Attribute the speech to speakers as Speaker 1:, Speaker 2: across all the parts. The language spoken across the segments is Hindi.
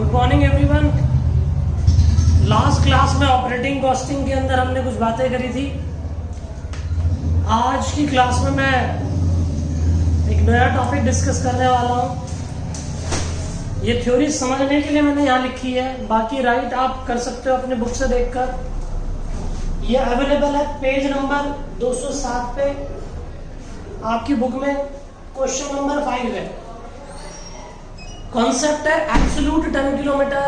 Speaker 1: Good morning everyone. Last class में ऑपरेटिंग कॉस्टिंग के अंदर हमने कुछ बातें करी थी। आज की क्लास में मैं एक नया टॉपिक डिस्कस करने वाला हूँ। ये थ्योरी समझने के लिए मैंने यहाँ लिखी है, बाकी राइट आप कर सकते हो अपने बुक से देखकर। ये अवेलेबल है पेज नंबर 207 पे आपकी बुक में। क्वेश्चन नंबर 5 है। कॉन्सेप्ट है एब्सोल्यूट टन किलोमीटर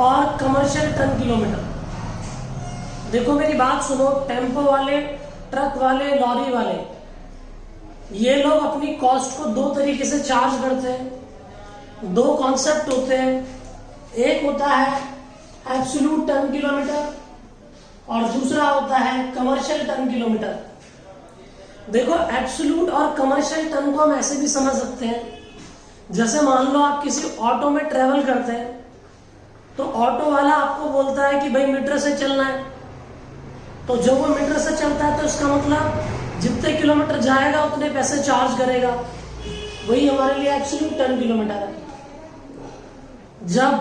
Speaker 1: और कमर्शियल टन किलोमीटर। देखो मेरी बात सुनो, टेम्पो वाले, ट्रक वाले, लॉरी वाले, ये लोग अपनी कॉस्ट को दो तरीके से चार्ज करते हैं। दो कॉन्सेप्ट होते हैं, एक होता है एब्सोल्यूट टन किलोमीटर और दूसरा होता है कमर्शियल टन किलोमीटर। देखो एब्सोल्यूट और कमर्शियल टन को हम ऐसे भी समझ सकते हैं, जैसे मान लो आप किसी ऑटो में ट्रेवल करते हैं तो ऑटो वाला आपको बोलता है कि भाई मीटर से चलना है, तो जब वो मीटर से चलता है तो इसका मतलब जितने किलोमीटर जाएगा उतने पैसे चार्ज करेगा। वही हमारे लिए एब्सोल्यूट टन किलोमीटर है। जब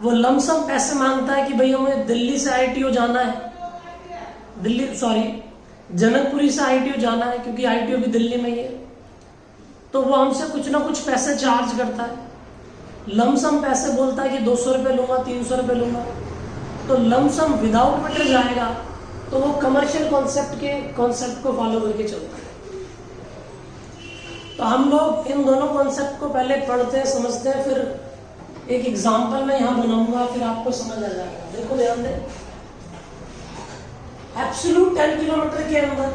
Speaker 1: वो लमसम पैसे मांगता है कि भाई हमें दिल्ली से आईटीओ जाना है, जनकपुरी से आईटीओ जाना है, क्योंकि आईटीओ भी दिल्ली में ही है, तो वो हमसे कुछ ना कुछ पैसे चार्ज करता है। लमसम पैसे बोलता है कि 200 रुपये लूंगा, 300 रुपये लूंगा, तो लमसम विदाउट मीटर जाएगा तो वो कमर्शियल कॉन्सेप्ट को फॉलो करके चलता है। तो हम लोग इन दोनों कॉन्सेप्ट को पहले पढ़ते हैं, समझते हैं, फिर एक एग्जांपल मैं यहां बनाऊंगा, फिर आपको समझ आ जाएगा। देखो ध्यान दें, एब्सोल्यूट 10 किलोमीटर के अंदर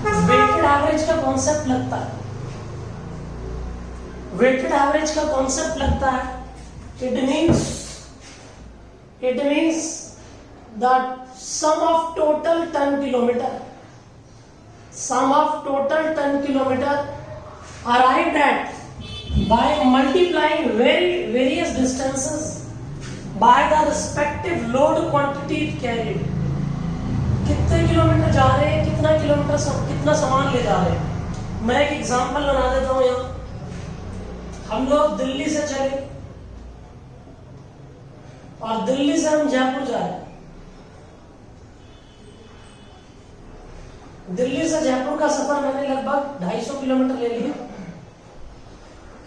Speaker 1: वेटेड एवरेज का कॉन्सेप्ट लगता है। वेटेड एवरेज का कॉन्सेप्ट लगता है, it means that sum of total ton kilometre arrived at by multiplying various distances by the respective load quantity carried। कितने किलोमीटर जा रहे हैं, कितना सामान ले जा रहे हैं। मैं एक एग्जांपल बना देता हूं। यहाँ हम लोग दिल्ली से चले और दिल्ली से हम जयपुर जाए। दिल्ली से जयपुर का सफर मैंने लगभग 250 किलोमीटर ले लिया।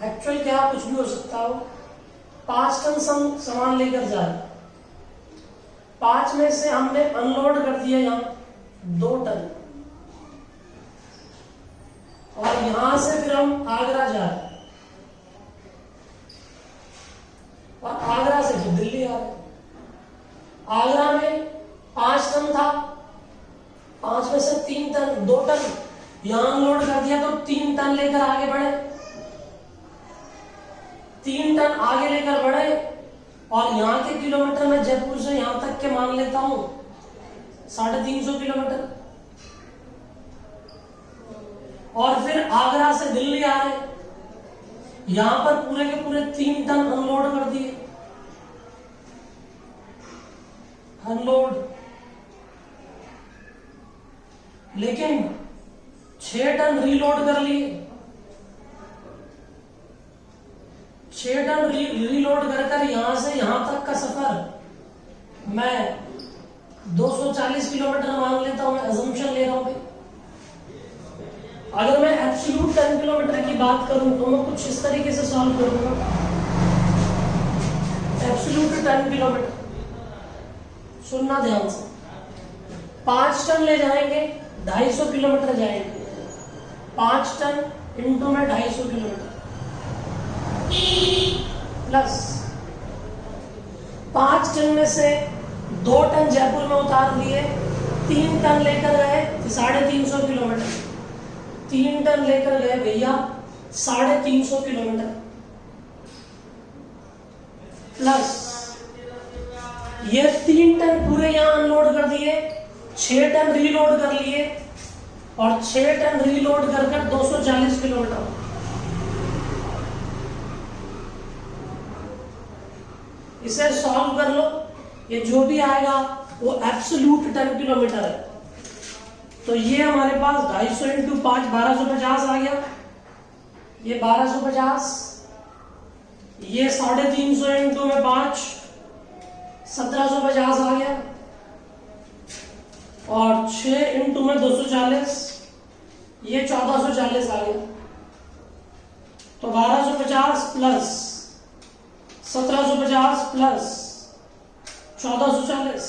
Speaker 1: एक्चुअल क्या कुछ भी हो सकता हो। 5 टन सामान लेकर जाए, 5 में से हमने अनलोड कर दिया यहाँ 2 टन, और यहां से फिर हम आगरा जाए और आगरा से फिर दिल्ली आ गए। आगरा में 5 टन था, 5 में से 3 टन, 2 टन यहां लोड कर दिया, तो 3 टन लेकर आगे बढ़े। 3 टन आगे लेकर बढ़े और यहां के किलोमीटर में जयपुर से यहां तक के मान लेता हूं 350 किलोमीटर, और फिर आगरा से दिल्ली आ रहे, यहां पर पूरे के पूरे 3 टन अनलोड कर दिए। अनलोड, लेकिन 6 टन रीलोड कर लिए। 6 टन रीलोड कर यहां से यहां तक का सफर मैं 240 किलोमीटर मान लेता हूं। मैं अजम्पशन ले रहा हूं। अगर मैं एब्सोल्यूट 10 किलोमीटर की बात करूं तो मैं कुछ इस तरीके से सॉल्व करूंगा। एब्सोल्यूट 10 किलोमीटर, सुनना ध्यान से, 5 टन ले जाएंगे, 250 किलोमीटर जाएंगे। 5 टन इंटू में 250 किलोमीटर प्लस 5 टन में से 2 टन जयपुर में उतार दिए, 3 टन लेकर गए 350 किलोमीटर। 3 टन लेकर गए भैया 350 किलोमीटर, प्लस ये 3 टन पूरे यहां अनलोड कर दिए, 6 टन रीलोड कर लिए, और 6 टन रीलोड कर 240 किलोमीटर। इसे सॉल्व कर लो, ये जो भी आएगा वो एब्सोल्यूट 10 किलोमीटर है। तो ये हमारे पास 250 इंटू 5 1250 आ गया। ये 1250, ये 350 इंटू में 5 1750 आ गया, और 6 इंटू में 240 ये 1440 आ गया। तो 1250 प्लस 1750 प्लस 1440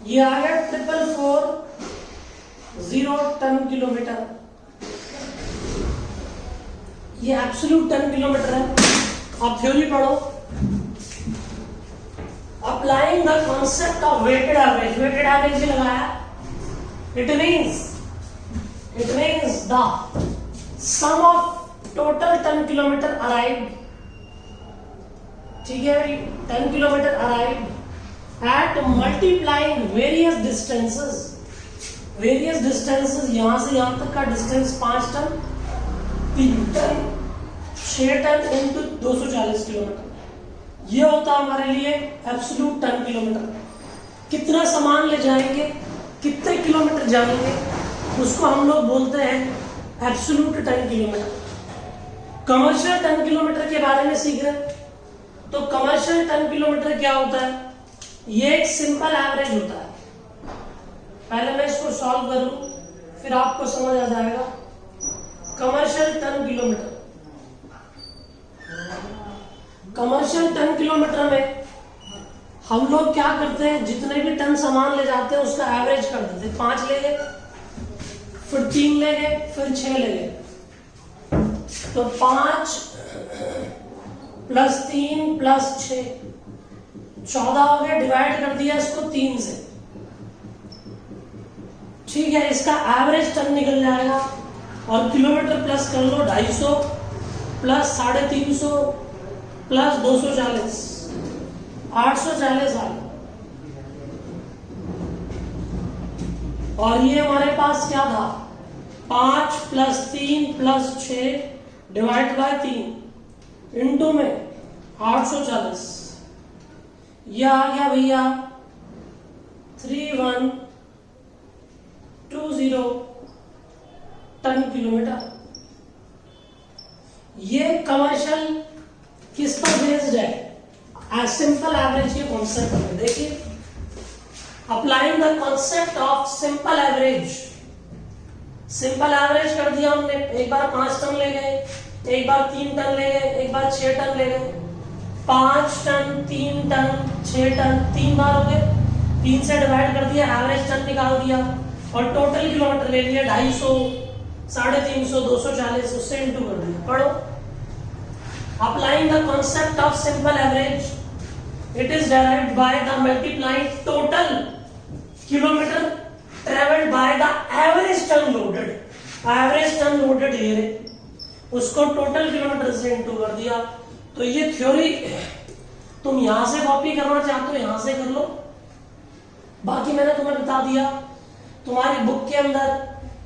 Speaker 1: ये आ गया 444 टन किलोमीटर। ये एब्सोल्यूट टन किलोमीटर है। आप थ्योरी पढ़ो। Applying the concept of weighted average, weighted average लगाया, it means the sum of total ton kilometre arrived, ठीक है भाई, 10 kilometre arrived at multiplying various distances, यहां से यहां तक का distance 5 ton, 3 ton, 6 ton into 240 kilometre, ये होता है हमारे लिए एब्सोल्यूट टन किलोमीटर। कितना सामान ले जाएंगे, कितने किलोमीटर जाएंगे, उसको हम लोग बोलते हैं absolute ton kilometre. Commercial ton kilometre के बारे में सीख रहे हैं। तो कमर्शियल टन किलोमीटर क्या होता है? ये एक सिंपल एवरेज होता है। पहले मैं इसको सॉल्व करूं, फिर आपको समझ आ जाएगा। Commercial ton kilometre, commercial ton kilometre में हम लोग क्या करते हैं, जितने भी टन सामान ले जाते हैं उसका एवरेज कर देते हैं। 5 ले गए, फिर 3 ले गए, फिर 6 ले गए, तो 5 प्लस 3 प्लस 6 14 हो गया। डिवाइड कर दिया इसको 3 से, ठीक है, इसका एवरेज टन निकल जाएगा। और किलोमीटर प्लस कर लो, 250 प्लस 350 प्लस 240 840 आ गया। और ये हमारे पास क्या था, 5 plus 3 plus 6 divide by 3 into में 840, ये आ गया भैया 3120 टन किलोमीटर। ये कमर्शियल किस पर बेस्ड है? सिंपल एवरेज के कॉन्सेप्ट में। देखिए, applying the concept of simple average, simple average कर दिया हमने। एक बार 5 टन ले गए, एक बार 3 टन ले गए, एक बार 6 टन ले गए। 5 टन 3 टन 6 टन 3 बार हो गए, 3 से डिवाइड कर दिया, एवरेज टन निकाल दिया, और टोटल किलोमीटर ले लिया 250 350 240, उससे इंटू कर दिया। पढ़ो, applying the concept of simple average, it is derived by the multiplying total kilometer traveled by the average ton loaded, average ton loaded here, उसको टोटल किलोमीटर से इंटू कर दिया। तो ये थ्योरी तुम यहां से कॉपी करना चाहते हो यहां से कर लो, बाकी मैंने तुम्हें बता दिया। तुम्हारी बुक के अंदर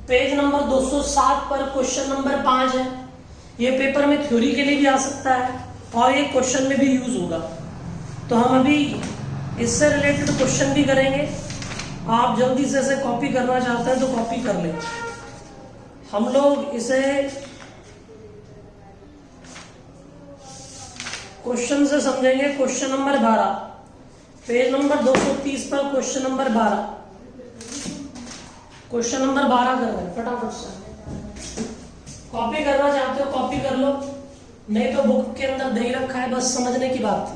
Speaker 1: पेज नंबर 207 पर क्वेश्चन नंबर 5 है। ये पेपर में थ्योरी के लिए भी आ सकता है और ये क्वेश्चन में भी यूज होगा। तो हम अभी इससे रिलेटेड क्वेश्चन भी करेंगे। आप जल्दी से इसे कॉपी करना चाहते हैं तो कॉपी कर लें। हम लोग इसे क्वेश्चन से समझेंगे। क्वेश्चन नंबर 12, पेज नंबर 230 पर क्वेश्चन नंबर 12, क्वेश्चन नंबर 12 कर रहे हैं। फटाफट से कॉपी करना चाहते हो कॉपी कर लो, नहीं तो बुक के अंदर दे रखा है, बस समझने की बात थी।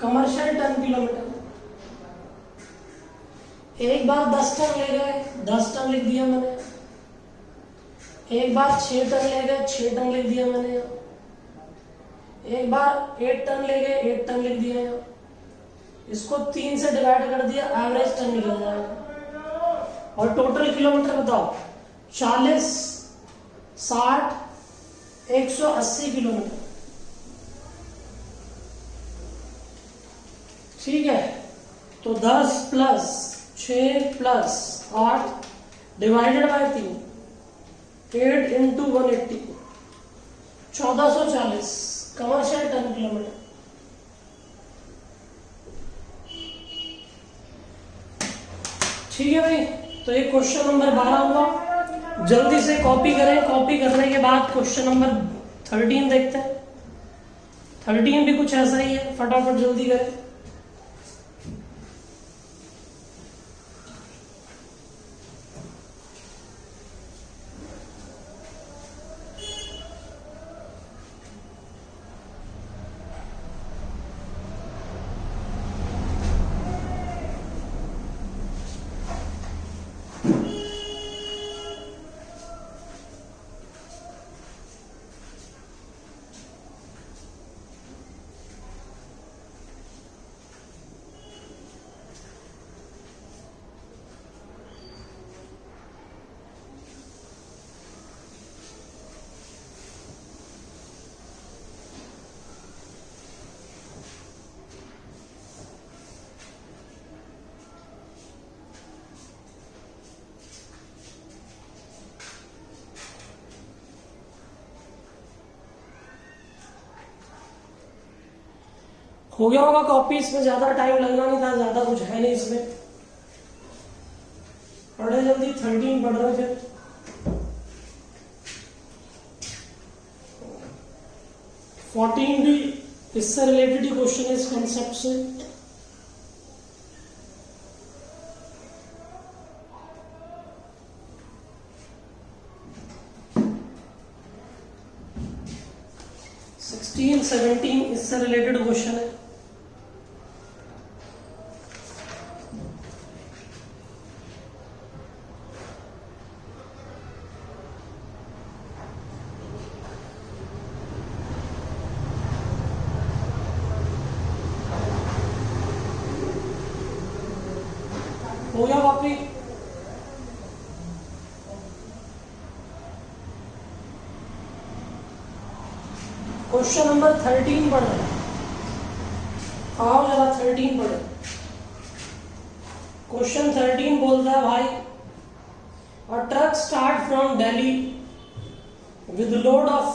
Speaker 1: Commercial ton kilometre. एक बार 10 टन ले गए, 10 टन लिख दिया मैंने। एक बार 6 टन ले गए, 6 टन लिख दिया मैंने। एक बार 8 टन ले गए, 8 टन लिख दिया। इसको 3 से डिवाइड कर दिया, एवरेज टन निकल जाएगा। और टोटल किलोमीटर बताओ, 40, 60, 180 किलोमीटर। ठीक है, तो 10 plus 6 plus 8 divided by 3, 8 into 180, 1440 commercial ton kilometre. ठीक है भाई, तो ये क्वेश्चन नंबर 12 हुआ। जल्दी से कॉपी करें, कॉपी करने के बाद क्वेश्चन नंबर 13 देखते हैं। 13 भी कुछ ऐसा ही है, फटाफट जल्दी करें। हो गया होगा कॉपी, इसमें ज्यादा टाइम लगना नहीं था, ज्यादा कुछ है नहीं इसमें। पढ़े जल्दी, 13 पढ़ रहे फिर। फोर्टीन भी इससे रिलेटेड ही क्वेश्चन है, इस कॉन्सेप्ट से। सिक्सटीन 17 इससे रिलेटेड क्वेश्चन है। हो गया कॉपी? क्वेश्चन नंबर 13 पढ़ रहे हैं। आओ जरा 13 पढ़े। क्वेश्चन 13 बोलता है भाई, a truck start from Delhi with load of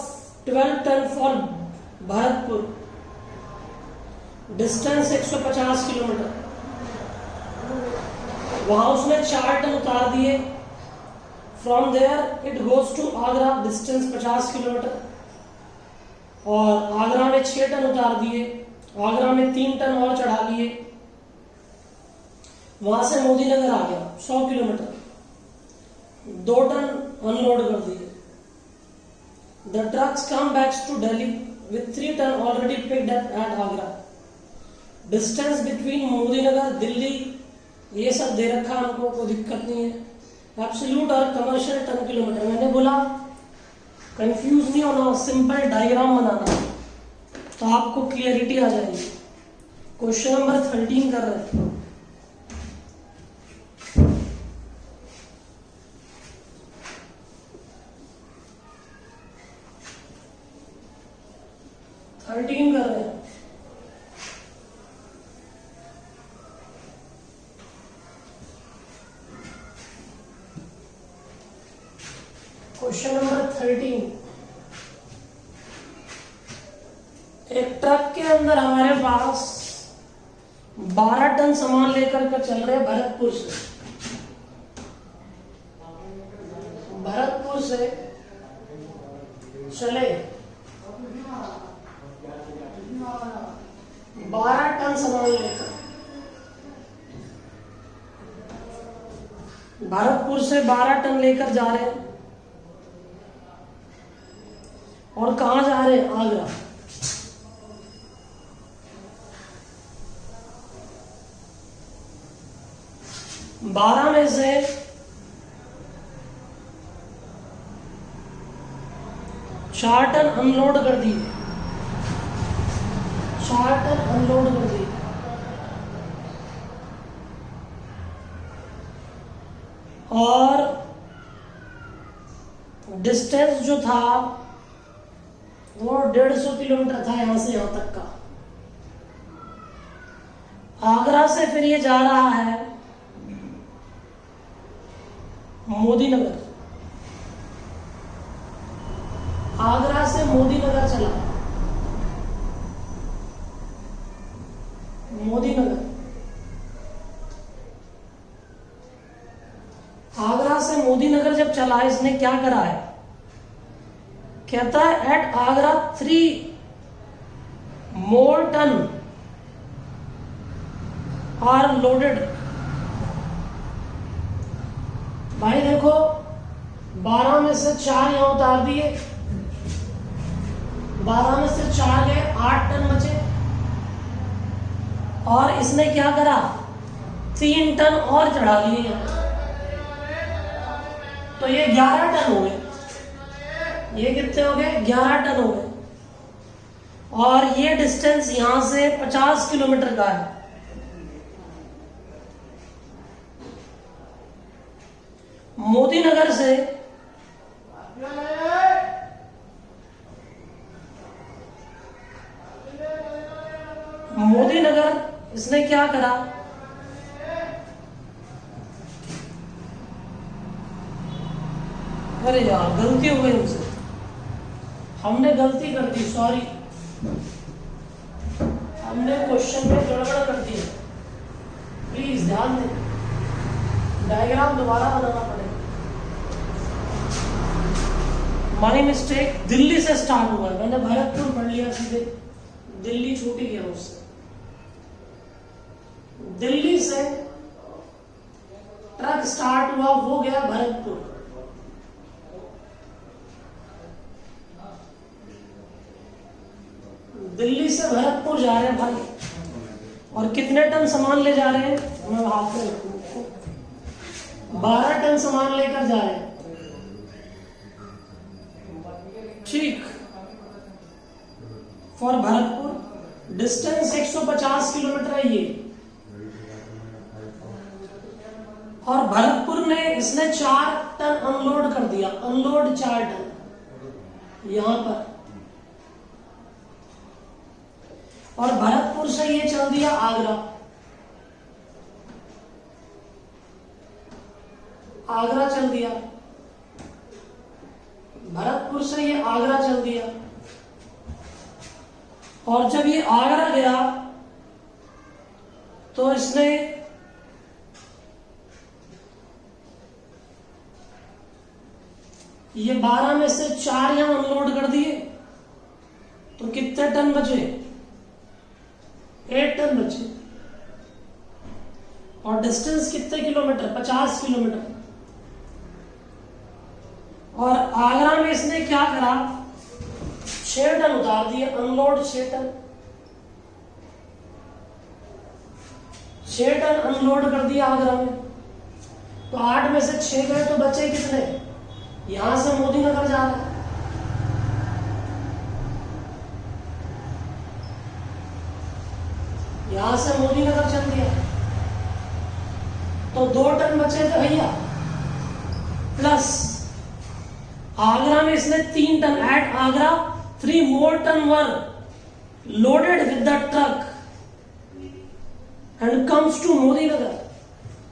Speaker 1: 12 ton for Bharatpur, distance 150 kilometre. वहां उसने 4 टन उतार दिए। From there it goes to Agra, distance 50 kilometre. और आगरा में 6 टन उतार दिए, आगरा में 3 टन और चढ़ा लिए। वहां से मोदी नगर आ गया 100 किलोमीटर, 2 टन अनलोड कर दिए। The trucks come backs to Delhi with 3 ton already picked up at Agra. Distance between Modi Nagar Delhi, ये सब दे रखा हमको, कोई दिक्कत नहीं है। एब्सोल्यूट और कमर्शियल टन किलोमीटर। मैंने बोला कंफ्यूज नहीं होना, सिंपल डायग्राम बनाना तो आपको क्लियरिटी आ जाएगी। क्वेश्चन नंबर 13 कर रहे हैं। कर रहे हैं। Question number 13। एक ट्रक के अंदर हमारे पास 12 टन सामान लेकर के चल रहे हैं भरतपुर से। भरतपुर से चले 12 टन सामान लेकर, भरतपुर से 12 टन लेकर जा रहे हैं। और कहां जा रहे हैं? आगरा। 12 में से 4 टन अनलोड कर दिए, 4 टन अनलोड कर दिए। और डिस्टेंस जो था वो 150 किलोमीटर था यहां से यहां तक का। आगरा से फिर ये जा रहा है मोदी नगर, आगरा से मोदी नगर चला, मोदी नगर, आगरा से मोदी नगर जब चला, इसने क्या करा है, कहता है at Agra 3 more tonne are loaded. भाई देखो 12 में से 4 यहां उतार दिए, 12 में से 4 गए, 8 टन बचे। और इसने क्या करा, 3 टन और चढ़ा लिए यहां, तो ये 11 टन हो गए। ये कितने हो गए, 11 टन हो गए। और ये डिस्टेंस यहां से 50 किलोमीटर का है। मोदी नगर से मोदी नगर इसने क्या करा, अरे यार गलती हो गई हमसे, हमने गलती कर दी, सॉरी, हमने क्वेश्चन में गड़बड़ कर दी, प्लीज ध्यान दें, डायग्राम दोबारा बनाना पड़ेगा। माई मिस्टेक, दिल्ली से स्टार्ट हुआ, मैंने भरतपुर पढ़ लिया, सीधे दिल्ली छूट ही गया उससे। दिल्ली से ट्रक स्टार्ट हुआ, वो गया भरतपुर, दिल्ली से भरतपुर जा रहे हैं भाई। और कितने टन सामान ले जा रहे हैं, मैं हाथ में रखूं, 12 टन सामान लेकर जा रहे हैं, ठीक। फॉर भरतपुर डिस्टेंस 150 किलोमीटर है ये। और भरतपुर में इसने 4 टन अनलोड कर दिया, अनलोड 4 टन यहां पर। और भरतपुर से ये चल दिया आगरा, आगरा चल दिया, भरतपुर से ये आगरा चल दिया। और जब ये आगरा गया तो इसने ये 12 में से 4 यहां अनलोड कर दिए, तो कितने टन बचे, 8 टन बचे। और डिस्टेंस कितने किलोमीटर, 50 किलोमीटर। और आगरा में इसने क्या करा, 6 टन उतार दिए, अनलोड 6 टन, 6 टन अनलोड कर दिया आगरा में। तो 8 में से 6 गए, तो बचे कितने, यहां से मोदी नगर जा रहा है, यहां से मोदी नगर चल दिया, तो 2 टन बचे थे भैया। प्लस आगरा में इसने 3 ton, at Agra 3 more ton were loaded with the truck and comes to Modi Nagar.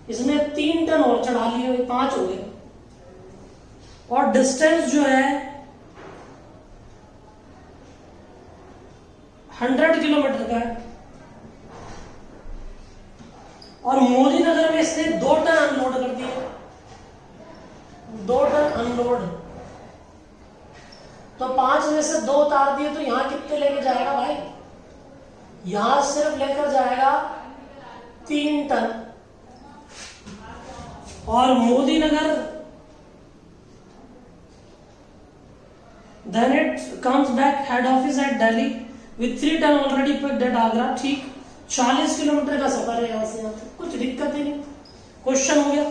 Speaker 1: इसने 3 टन और चढ़ा लिए, 5 हो गए। और डिस्टेंस जो है 100 किलोमीटर का है। और मोदी नगर में इसने 2 टन अनलोड कर दिए, 2 टन अनलोड। तो 5 में से 2 उतार दिए, तो यहां कितने लेके जाएगा भाई, यहां सिर्फ लेकर जाएगा 3 टन। और Modi Nagar then it comes back head office at Delhi with 3 ton already picked at Agra. ठीक 40 किलोमीटर का सफर है यहां से, यहाँ कुछ दिक्कत ही नहीं। क्वेश्चन हो गया,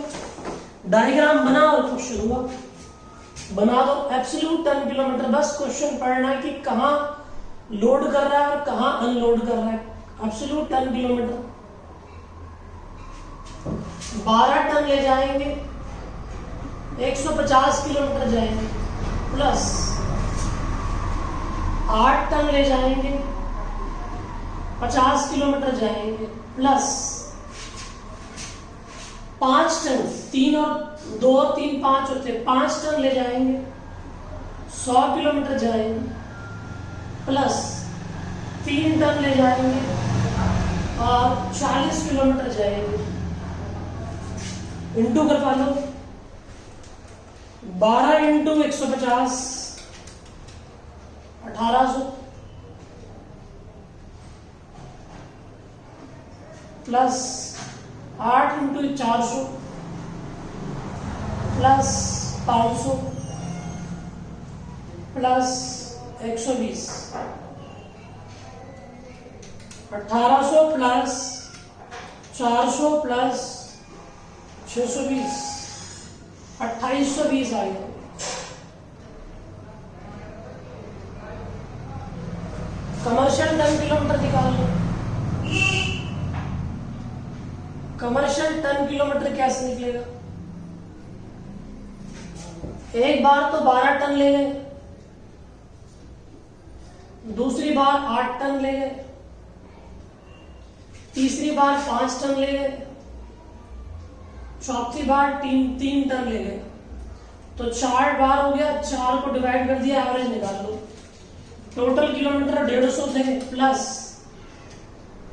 Speaker 1: डायग्राम बना और क्वेश्चन हुआ, बना दो एब्सोल्यूट टन किलोमीटर। बस क्वेश्चन पढ़ना है कि कहाँ लोड कर रहा है और कहाँ अनलोड कर रहा है। एब्सोल्यूट टन किलोमीटर 12 टन ले जाएंगे, 150 किलोमीटर जाएंगे, प्लस 8 टन ले जाएंगे, 50 किलोमीटर जाएंगे, प्लस 5 टन, 3 और 2 और 3 5 होते, 5 टन ले जाएंगे, 100 किलोमीटर जाएंगे, प्लस 3 टन ले जाएंगे और 40 किलोमीटर जाएंगे। इंटू करवा लो, 12 into 150 1800, plus 8 into 400 plus 500 plus 120, 1800 plus 400 plus 620, 2820 आ गया। कमर्शियल टन किलोमीटर निकाल लो। कमर्शियल टन किलोमीटर कैसे निकलेगा? एक बार तो 12 टन ले गए, दूसरी बार 8 टन ले गए, तीसरी बार 5 टन ले गए, चौथी बार 3 टन ले गए, तो 4 बार हो गया, 4 को डिवाइड कर दिया, एवरेज निकाल लो। टोटल किलोमीटर 150 थे, plus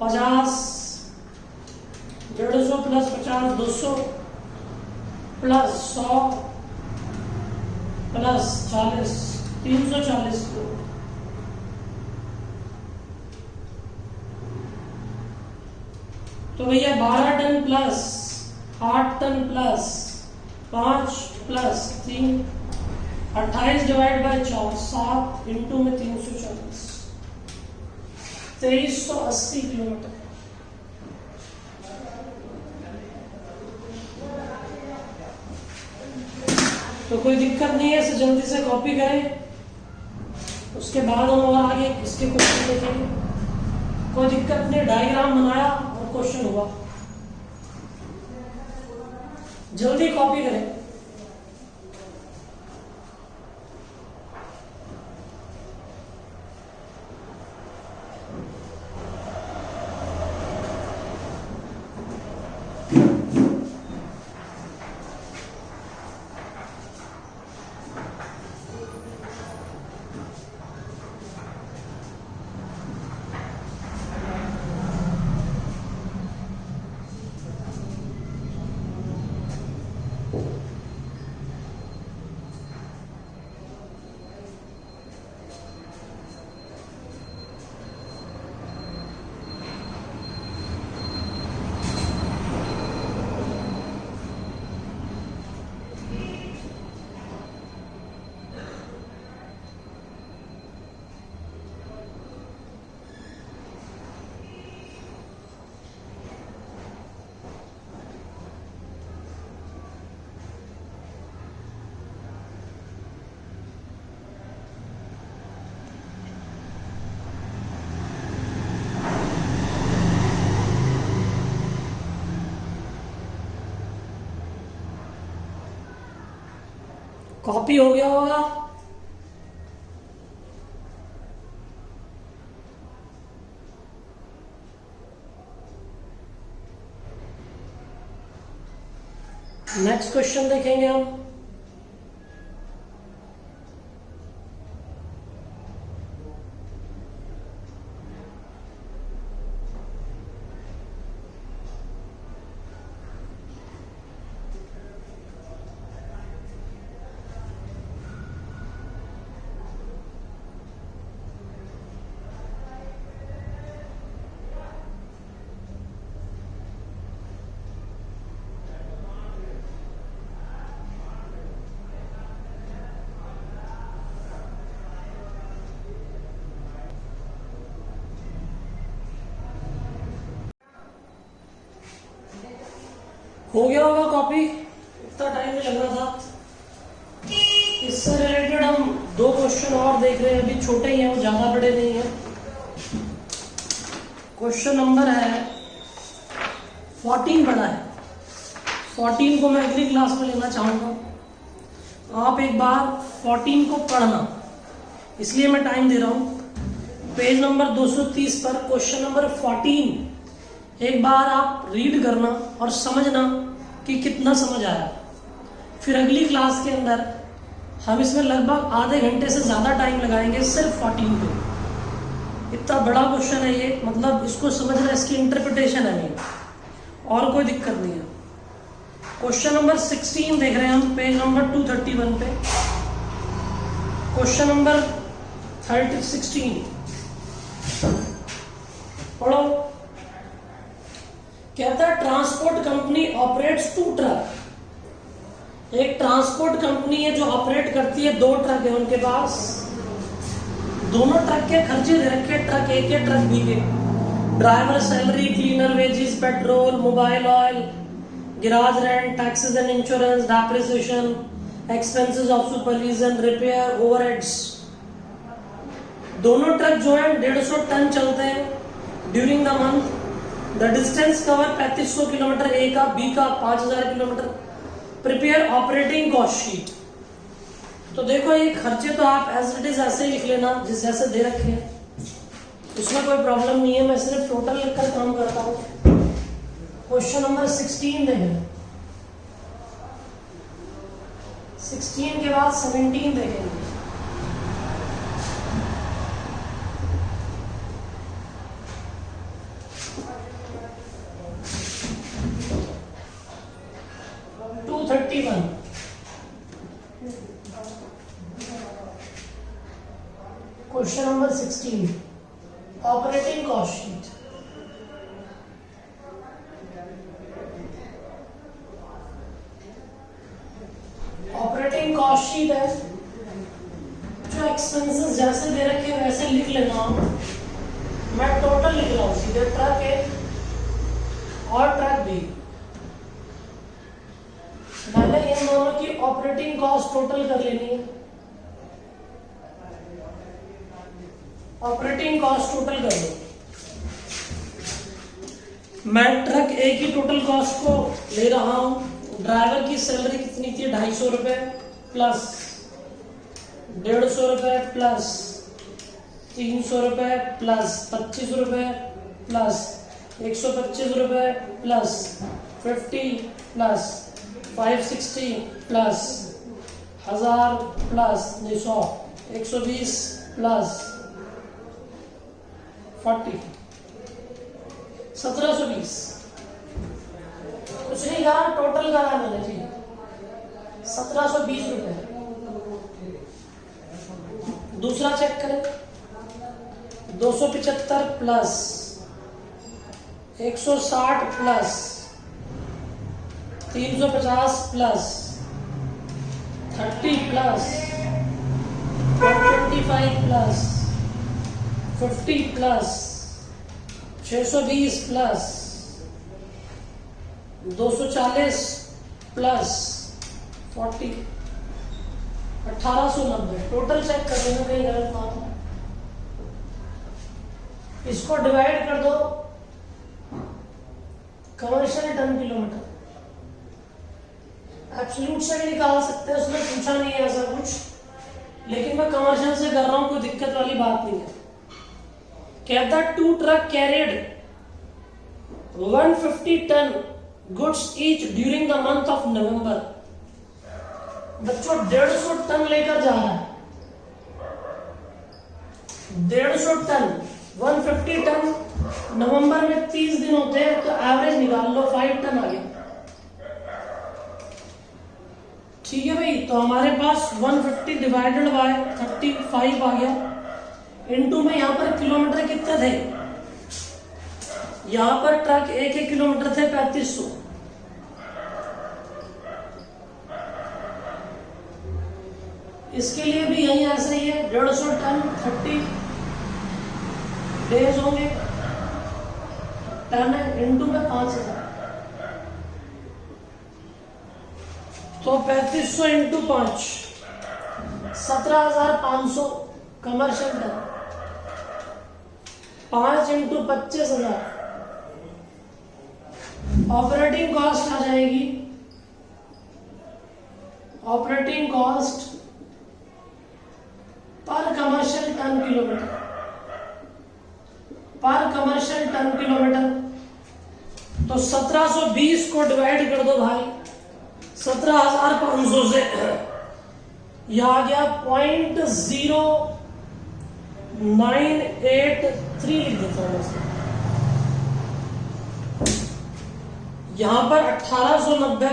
Speaker 1: 50, 150 plus 50 200 plus 100 plus 40 340 kilo. तो भैया 12 tonne plus 8 tonne plus 5 plus 3, 28 divide by 4, 7 into में 340, 2380 किलोमीटर। तो कोई दिक्कत नहीं है, इसे जल्दी से कॉपी करें, उसके बाद हम और आगे इसके क्वेश्चन देखेंगे। कोई दिक्कत नहीं, डायग्राम बनाया और क्वेश्चन हुआ, जल्दी कॉपी करें। कॉपी हो गया होगा? नेक्स्ट क्वेश्चन देखेंगे हम। हो गया होगा कॉपी, इतना टाइम नहीं लगना था। इससे रिलेटेड हम 2 क्वेश्चन और देख रहे हैं, अभी छोटे ही हैं, वो ज्यादा बड़े नहीं हैं। क्वेश्चन नंबर है 14 बड़ा है, 14 को मैं अगली क्लास में लेना चाहूँगा। आप एक बार 14 को पढ़ना, इसलिए मैं टाइम दे रहा हूँ। पेज नंबर 230 पर क्वेश्चन नंबर 14 एक बार आप रीड करना और समझना कि कितना समझ आया। फिर अगली क्लास के अंदर हम इसमें लगभग आधे घंटे से ज़्यादा टाइम लगाएंगे सिर्फ 14 पे। इतना बड़ा क्वेश्चन है ये, मतलब इसको समझना, इसकी इंटरप्रिटेशन है ये, और कोई दिक्कत नहीं है। क्वेश्चन नंबर 16 देख रहे हैं हम पेज नंबर 231 पे। क्वेश्चन नंबर 16 पढ़ो। कहता है ट्रांसपोर्ट कंपनी ऑपरेट्स 2 ट्रक। एक ट्रांसपोर्ट कंपनी है जो ऑपरेट करती है, 2 ट्रक है उनके पास। दोनों ट्रक के खर्चे दे रखे, ट्रक ए के ट्रक बी के। Driver salary, cleaner wages, petrol, mobile oil, garage rent, taxes and insurance, depreciation, expenses of supervision, repair, overheads. दोनों ट्रक जो है 150 टन चलते हैं during the month. The distance cover 3500 kilometre, A का, बी का 5000 kilometre. Prepare operating cost sheet. तो देखो ये खर्चे तो आप एज इट इज ऐसे ही लिख लेना जिस जैसे दे रखे हैं, उसमें कोई प्रॉब्लम नहीं है। मैं सिर्फ टोटल लिखकर काम करता हूँ। क्वेश्चन नंबर 16 देखें, 16 के बाद 17 देखेंगे। Question number 16 operating cost sheet. Operating cost sheet है, जो एक्सपेंसेस जैसे दे रखे वैसे लिख लेना। मैं टोटल लिख रहा हूं सीधे, ट्रक ए और ट्रक बी। पहले इन दोनों की ऑपरेटिंग कॉस्ट टोटल कर लेनी है। ऑपरेटिंग कॉस्ट टोटल कर लो। मैं ट्रक ए की टोटल कॉस्ट को ले रहा हूं। ड्राइवर की सैलरी कितनी थी? 250 रुपए प्लस 150 रुपए प्लस 300 रुपए प्लस 25 रुपए प्लस 125 रुपए plus 50 plus 560 plus 1000 plus 200 120 plus 40 1720। कुछ नहीं कहा, टोटल कहा मैंने जी 1720 रुपए। दूसरा चेक करें, 275 plus 160 plus 350 plus 30 plus 125 plus 50 plus 620 plus 240 plus 40 1890। Total check कर लेना कहीं गलत ना हो। इसको डिवाइड कर दो कमर्शियल टन किलोमीटर। एब्सोल्यूट से भी निकाल सकते हैं, उसमें पूछा नहीं है ऐसा कुछ, लेकिन मैं कमर्शियल से कर रहा हूं, कोई दिक्कत वाली बात नहीं है। कहता 2 truck carried 150 tonne goods each during the month of November. बच्चों 150 टन लेकर जा रहा है, 150 टन 150 टन। नवंबर में 30 दिन होते हैं, तो एवरेज निकाल लो, 5 टन आ गया। ठीक है भाई, तो हमारे पास 150 डिवाइडेड बाय 35 आ गया। इनटू में यहां पर किलोमीटर कितने थे? यहां पर ट्रक एक किलोमीटर थे 3500। इसके लिए भी यही ऐसा ही है, 150 टन 30 डेज होंगे, टन है, इनटू में 5000। तो 3500 into 5 17,500 commercial ton, 5 into 25,000 operating cost आ जाएगी। ऑपरेटिंग कॉस्ट पर commercial ton kilometre, per commercial ton kilometre. तो 1720 को डिवाइड कर दो भाई 17,500 से, यह आ गया 0.0983 लिख देता हूं इसमें। यहां पर 1890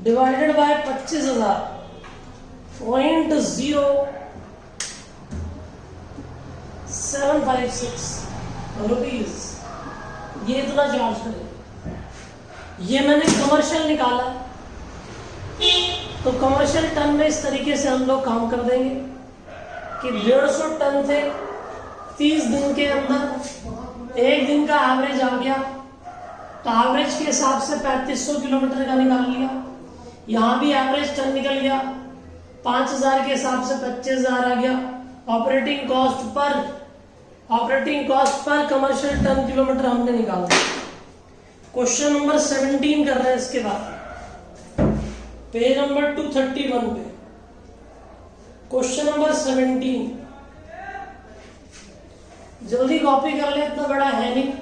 Speaker 1: डिवाइडेड बाय 25,000 0.0756 रुपीज, ये इतना चार्ज करें। ये मैंने कमर्शियल निकाला, तो कमर्शियल टन में इस तरीके से हम लोग काम कर देंगे कि 150 टन थे 30 दिन के अंदर, एक दिन का एवरेज आ गया, तो एवरेज के हिसाब से 3500 किलोमीटर का निकाल लिया। यहां भी एवरेज टन निकल गया, 5000 के हिसाब से 25,000 आ गया। ऑपरेटिंग कॉस्ट पर कमर्शियल टन किलोमीटर हमने निकाल दिया। क्वेश्चन नंबर 17 कर रहे हैं इसके बाद, पेज नंबर 231 पे। क्वेश्चन नंबर 17, जल्दी कॉपी कर ले, इतना बड़ा है नहीं।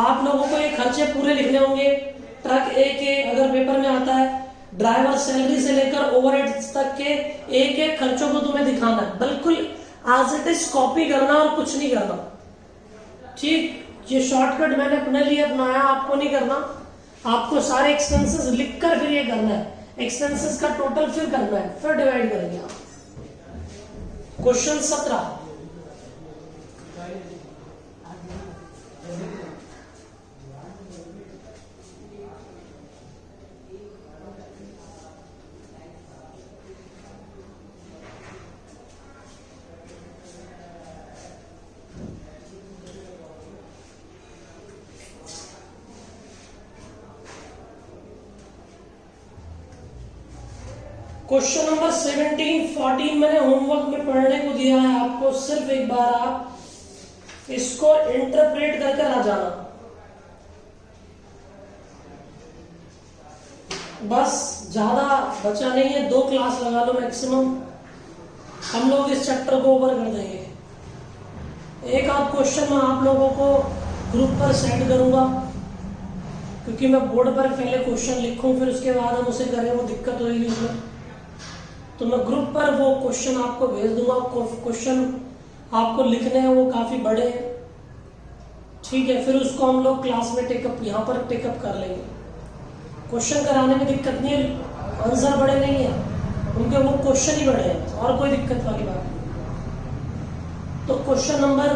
Speaker 1: आप लोगों को ये खर्चे पूरे लिखने होंगे। ट्रक ए के अगर पेपर में आता है, ड्राइवर सैलरी से लेकर ओवरहेड्स तक के एक एक खर्चों को तुम्हें दिखाना है, बिल्कुल एज इट इज कॉपी करना और कुछ नहीं करना। ठीक, ये शॉर्टकट मैंने अपने लिए अपनाया, आपको नहीं करना। आपको सारे एक्सपेंसेस लिखकर फिर ये करना है, एक्सपेंसेस का टोटल फिर करना है, फिर डिवाइड करेंगे आप। क्वेश्चन 17, क्वेश्चन नंबर 17, 14 मैंने होमवर्क में पढ़ने को दिया है आपको, सिर्फ एक बार आप इसको इंटरप्रेट करके आ जाना। बस ज्यादा बचा नहीं है, 2 क्लास लगा लो मैक्सिमम, हम लोग इस चैप्टर को ओवर कर देंगे। एक आध क्वेश्चन मैं आप लोगों को ग्रुप पर सेंड करूंगा, क्योंकि मैं बोर्ड पर पहले क्वेश्चन लिखूं फिर उसके बाद हम उसे करें, वो दिक्कत होगी उसमें। तो मैं ग्रुप पर वो क्वेश्चन आपको भेज दूंगा। क्वेश्चन आपको लिखने हैं, वो काफी बड़े हैं, ठीक है। फिर उसको हम लोग क्लास में टेकअप, यहाँ पर टेकअप कर लेंगे। क्वेश्चन कराने में दिक्कत नहीं है, आंसर बड़े नहीं है उनके, वो क्वेश्चन ही बड़े हैं, और कोई दिक्कत वाली बात नहीं। तो क्वेश्चन नंबर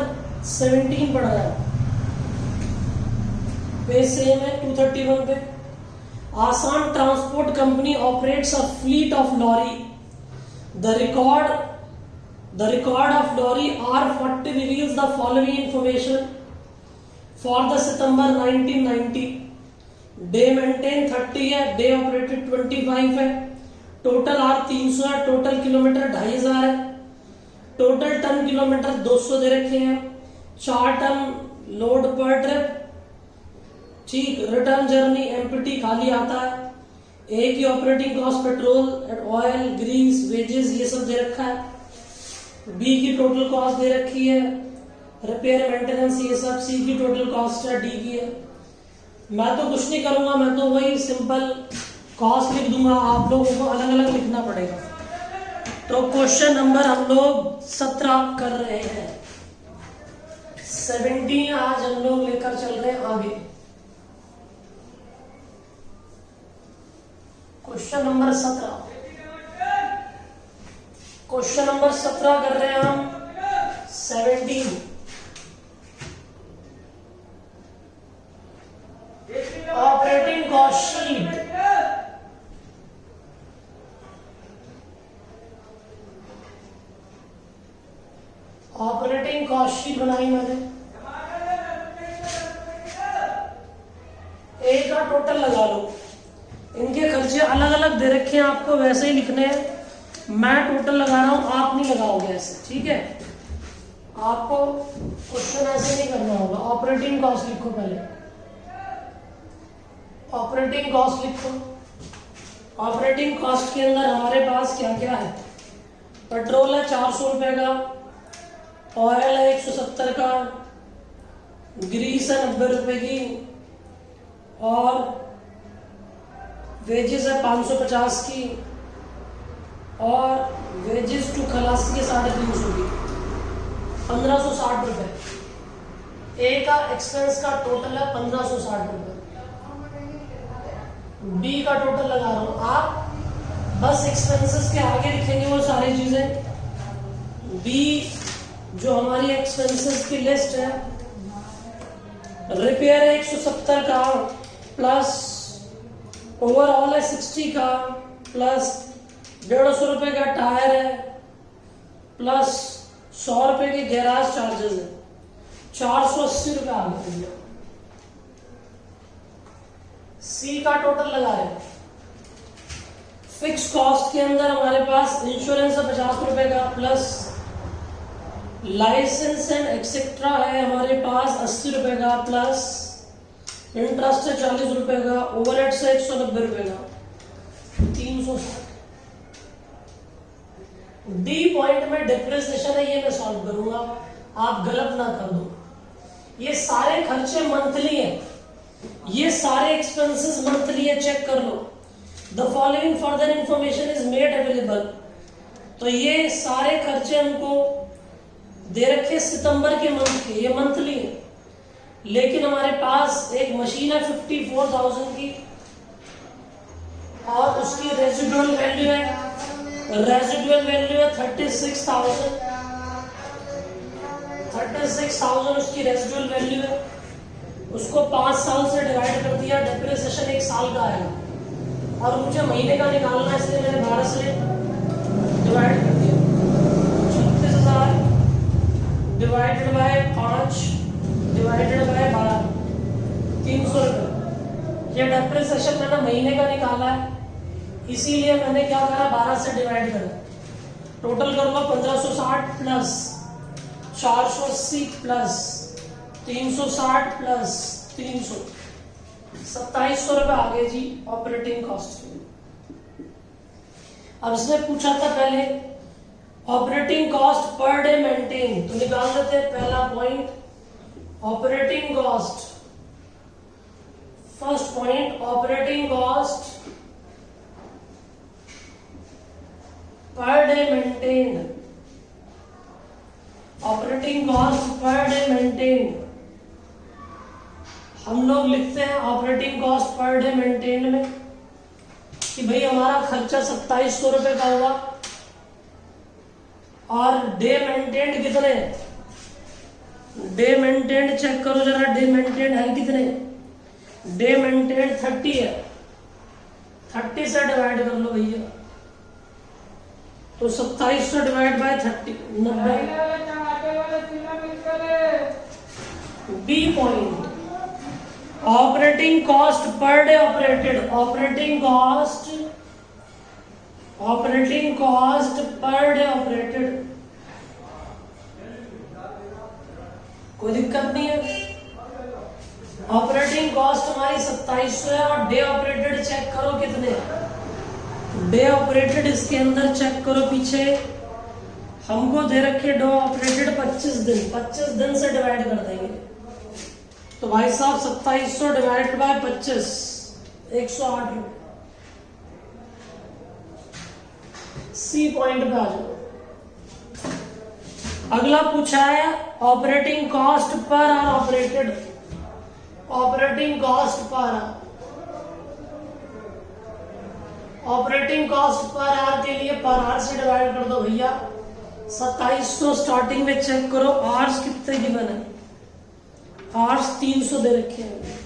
Speaker 1: 17 पढ़ रहा है, पेज सेम है 231 पे। Assam transport company operates a fleet of lorry. The record of lorry R40 reveals the following information. For the September 1990, day maintain 30 है, day operated 25 है, total R 300 है, total किलोमीटर 2500 है, total टन किलोमीटर 200 दे रखे हैं, 4 टन लोड पर ट्रिप, ठीक। रिटर्न जर्नी एम्प्टी खाली आता है। ए की operating cost petrol, oil, grease, wages ये सब दे रखा है। बी की टोटल कॉस्ट दे रखी है, रिपेयर मेंटेनेंस ये सब। सी की टोटल कॉस्ट है, डी की है। मैं तो कुछ नहीं करूंगा, मैं तो वही सिंपल कॉस्ट लिख दूंगा, आप लोगों को अलग अलग लिखना पड़ेगा। तो क्वेश्चन नंबर हम लोग 17 कर रहे हैं, 17 आज हम लोग लेकर चल रहे हैं आगे। क्वेश्चन नंबर 17, क्वेश्चन नंबर 17 कर रहे हैं हम 17। Operating cost sheet, operating cost sheet बनाई मैंने। ए का टोटल लगा लो, इनके खर्चे अलग अलग दे रखे हैं आपको वैसे ही लिखने हैं, मैं टोटल लगा रहा हूं, आप नहीं लगाओगे ऐसे, ठीक है। आपको क्वेश्चन ऐसे नहीं करना होगा। ऑपरेटिंग कॉस्ट लिखो पहले, ऑपरेटिंग कॉस्ट लिखो। ऑपरेटिंग कॉस्ट के अंदर हमारे पास क्या क्या है? पेट्रोल है 400 रुपए का, ऑयल है 170 का, ग्रीस है 90 रुपए की, और वेजेस है 550 की, और वेजेस टू खलासी है 350 की, 1560 रुपए। ए का एक्सपेंस का टोटल है 1560 रुपए। बी का टोटल लगा रहा हूं, आप बस एक्सपेंसेस के आगे लिखेंगे वो सारी चीजें। बी जो हमारी एक्सपेंसेस की लिस्ट है, रिपेयर है 170 का, प्लस ओवरऑल है 60 का, प्लस 150 रुपए का टायर है, प्लस 100 रुपए के गैराज चार्जेस है, 480 रुपए आ गए। सी का टोटल लगा रहे हैं। फिक्स कॉस्ट के अंदर हमारे पास इंश्योरेंस है 50 रुपए का, प्लस लाइसेंस एंड एक्सेट्रा है हमारे पास 80 रुपए का, प्लस इंटरेस्ट है 40 रुपए का, ओवरहेड से 190 रुपए का, 360। डी पॉइंट में डिप्रिसिएशन है, ये मैं सॉल्व करूंगा, आप गलत ना कर दो। ये सारे खर्चे मंथली हैं, ये सारे एक्सपेंसेस मंथली है, चेक कर लो। The following further information is made available. तो ये सारे खर्चे हमको दे रखे सितंबर के मंथ के, ये मंथली है। लेकिन हमारे पास एक मशीन है 54,000 की, और उसकी रेजिडुअल वैल्यू है, रेजिडुअल वैल्यू है 36,000। 36,000 उसकी रेजिडुअल वैल्यू है। उसको 5 साल से डिवाइड कर दिया, डिप्रिसिएशन 1 साल का आएगा, और मुझे महीने का निकालना है, इसलिए मैंने 12 से डिवाइड कर दिया। 36,000 डिवाइडेड बाय 5 डिवाइडेड बाय 12, 300 रुपए। ये डिप्रिसिएशन मैंने महीने का निकाला है, इसीलिए मैंने क्या करा, 12 से डिवाइड करा। टोटल कर लो 1560 प्लस 480 प्लस 360 प्लस 300, 2700 रुपए आ गए जी ऑपरेटिंग कॉस्ट। अब इसने पूछा था पहले operating cost per day maintain, तो निकाल देते हैं पहला point operating cost. First point operating cost per day maintain, operating cost per day maintain. हम लोग लिखते हैं operating cost per day maintain में कि भाई हमारा खर्चा 2700 रुपए का हुआ, और डे मेंटेन कितने, डे मेंटेन चेक करो जरा, डे मेंटेन है कितने, डे मेंटेन 30 है, 30 से डिवाइड कर लो भैया, तो 2700 divide by 30, 90। B point operating cost per day operated, operating cost per day operated, कोई दिक्कत नहीं है। ऑपरेटिंग कॉस्ट हमारी 2700 है, और डे ऑपरेटेड चेक करो कितने, डे ऑपरेटेड इसके अंदर चेक करो, पीछे हमको दे रखे डे ऑपरेटेड 25 दिन, 25 दिन से डिवाइड कर देंगे, तो भाई साहब 2700 डिवाइड बाय 25, 108 रुपए। सी पॉइंट पे आ जाओ। अगला पूछा है operating cost per hour operated, operating cost per hour, operating cost per hour के लिए पर आर से डिवाइड कर दो भैया। 2700 स्टार्टिंग में चेक करो, आर्स कितने गिवन है, आर्स 300 दे रखे हैं,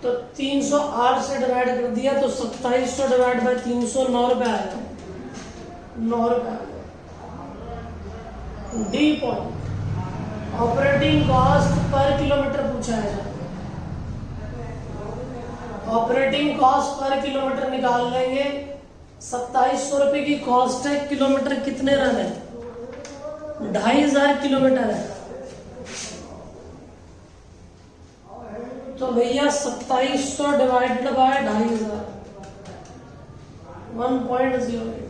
Speaker 1: तो 300 आर से डिवाइड कर दिया, तो 2700 डिवाइड बाय 300, 9 रुपए आएगा, 9 रुपए। डी पॉइंट ऑपरेटिंग कॉस्ट पर किलोमीटर पूछा है, ऑपरेटिंग कॉस्ट पर किलोमीटर निकाल लेंगे। 2700 रुपए की कॉस्ट है। किलोमीटर कितने रन है? 2500 किलोमीटर है। तो भैया 2700 डिवाइडेड बाय 2500 1.08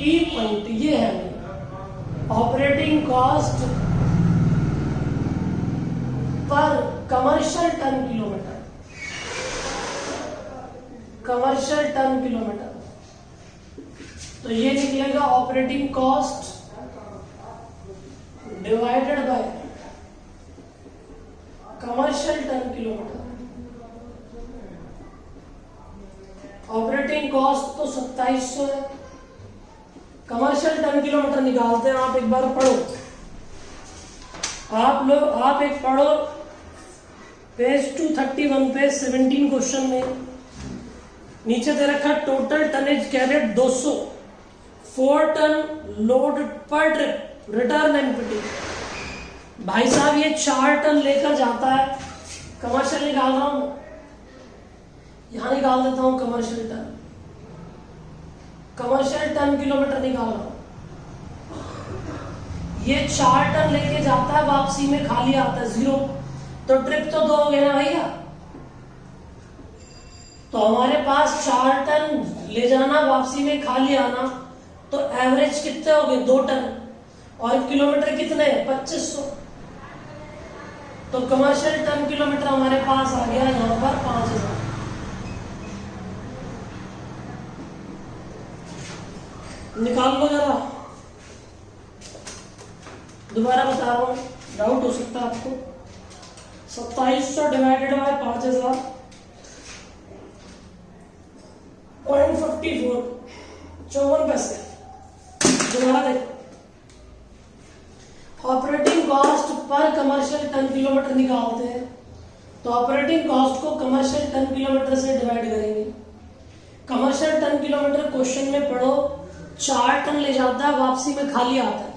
Speaker 1: ई पॉइंट ये है ऑपरेटिंग कॉस्ट पर commercial ton kilometre. Commercial ton kilometre तो ये निकलेगा operating cost divided by commercial ton kilometre. Operating cost तो 2700 है, कमर्शियल टन किलोमीटर निकालते हैं। आप एक बार पढ़ो, आप एक पढ़ो पेज 231 पे 17 क्वेश्चन में नीचे दे रखा total tonnage carried 200, 4 tonne load per trip, return empty. भाई साहब ये 4 टन लेकर जाता है। कमर्शियल निकाल रहा हूं, यहां निकाल देता हूं commercial tonne. Commercial ton kilometre निकाल रहा हूं। ये 4 टन लेके जाता है, वापसी में खाली आता है 0। तो ट्रिप तो 2 हो गए ना भैया। तो हमारे पास 4 टन ले जाना, वापसी में खाली आना, तो एवरेज कितने हो गए? 2 टन। और किलोमीटर कितने? 2500। तो कमर्शियल टन किलोमीटर हमारे पास आ गया यहां पर 5000। निकाल लो जरा, दोबारा बता रहा हूं, डाउट हो सकता है आपको। 2700 डिवाइडेड बाय 5000 0.54 54 पैसे। दोबारा देखो, ऑपरेटिंग कॉस्ट पर कमर्शियल टन किलोमीटर निकालते हैं। तो ऑपरेटिंग कॉस्ट को कमर्शियल टन किलोमीटर से डिवाइड करेंगे। कमर्शियल टन किलोमीटर क्वेश्चन में पढ़ो, 4 टन ले जाता है, वापसी में खाली आता है।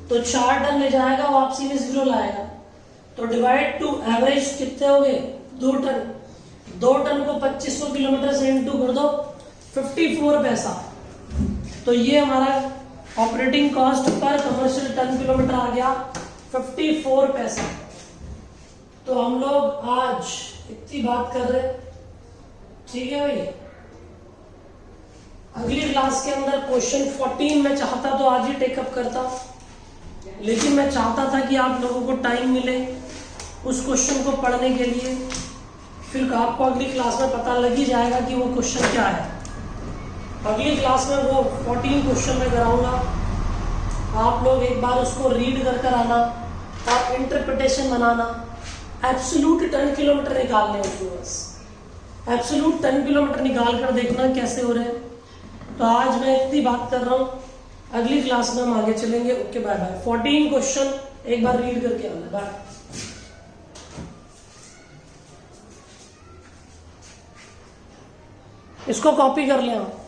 Speaker 1: तो 4 टन ले जाएगा, वापसी में 0 लाएगा। तो डिवाइड टू एवरेज कितने हो गए? 2 टन। 2 टन को 2500 किलोमीटर से इंटू कर दो, 54 पैसा। तो ये हमारा ऑपरेटिंग कॉस्ट पर कमर्शियल टन किलोमीटर आ गया 54 पैसा। तो हम लोग आज इतनी बात कर रहे, ठीक है भाई। अगली क्लास के अंदर क्वेश्चन 14 मैं चाहता तो आज ही टेकअप करता, लेकिन मैं चाहता था कि आप लोगों को टाइम मिले उस क्वेश्चन को पढ़ने के लिए। फिर आपको अगली क्लास में पता लग ही जाएगा कि वो क्वेश्चन क्या है। अगली क्लास में वो 14 क्वेश्चन में कराऊंगा। आप लोग एक बार उसको रीड कर आना और इंटरप्रिटेशन बनाना। एब्सोल्यूट टन किलोमीटर निकालने उसको, बस एब्सोल्यूट टन किलोमीटर निकाल कर देखना कैसे हो रहे हैं। तो आज मैं इतनी बात कर रहा हूँ, अगली क्लास में हम आगे चलेंगे। Okay bye bye. 14 क्वेश्चन एक बार रीड करके आना। बाय। इसको कॉपी कर लें आप।